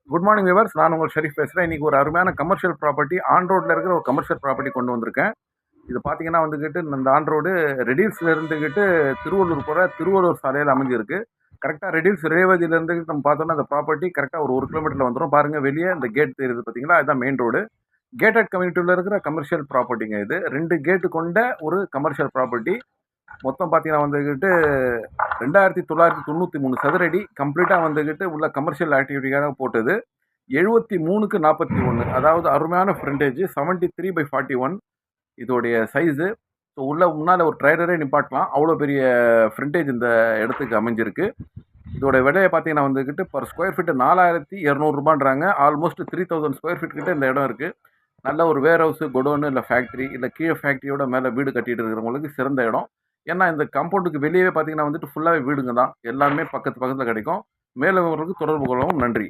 Good morning viewers. நான் உங்கள் ஷெரீஃப் பேசுகிறேன். இன்றைக்கி ஒரு அருமையான கமர்ஷியல் ப்ராப்பர்ட்டி ஆன் ரோட்டில் இருக்கிற ஒரு கமர்ஷியல் ப்ராப்பர்ட்டி கொண்டு வந்திருக்கேன். இது பார்த்தீங்கன்னா வந்துக்கிட்டு இந்த ஆன் ரோடு ரெடில்ஸில் இருந்துக்கிட்டு திருவள்ளூர் போகிற திருவள்ளூர் சாலையில் அமைஞ்சிருக்கு. கரெக்டாக ரெடில்ஸ் ரேவதியிலேருந்து நம்ம பார்த்தோன்னா அந்த ப்ராப்பர்ட்டி கரெக்டாக ஒரு 1 கிலோமீட்டரில் வந்துடும். பாருங்கள், வெளியே இந்த கேட் தெரியுது பார்த்தீங்களா, அதுதான் மெயின் ரோடு. கேட்டட் கம்யூனிட்டியில் இருக்கிற கமர்ஷியல் ப்ராப்பர்ட்டிங்க இது. 2 கேட்டு கொண்ட ஒரு கமர்ஷியல் ப்ராப்பர்ட்டி. மொத்தம் பார்த்தீங்கன்னா வந்துக்கிட்டு 2993 சதுர அடி கம்ப்ளீட்டாக வந்துக்கிட்டு உள்ள கமர்ஷியல் ஆக்டிவிட்டிக்காக போட்டது. 73க்கு 41, அதாவது அருமையான ஃப்ரண்டேஜ். 73/41 இதோடைய சைஸு. ஸோ உள்ள முன்னால் ஒரு ட்ரைலரே நிப்பாட்டலாம், அவ்வளோ பெரிய ஃப்ரண்டேஜ் இந்த இடத்துக்கு அமைஞ்சிருக்கு. இதோட விலையை பார்த்தீங்கன்னா வந்துக்கிட்டு பர் ஸ்கொயர் ஃபீட்டு 4200 ரூபான்றாங்க. ஆல்மோஸ்ட் 3000 ஸ்கொயர் ஃபீட் கிட்ட இந்த இடம் இருக்குது. நல்ல ஒரு வேர் ஹவுஸு, குடோனு, இல்லை ஃபேக்ட்ரி, இல்லை கீழே ஃபேக்ட்ரியோட மேலே வீடு கட்டிட்டு இருக்கிறவங்களுக்கு சிறந்த இடம். ஏன்னா இந்த காம்பவுண்டுக்கு வெளியே பார்த்தீங்கன்னா வந்துட்டு ஃபுல்லாகவே வீடுங்க தான். எல்லாமே பக்கத்தில் கிடைக்கும். மேலும் தொடர்பு கொள்ளவும். நன்றி.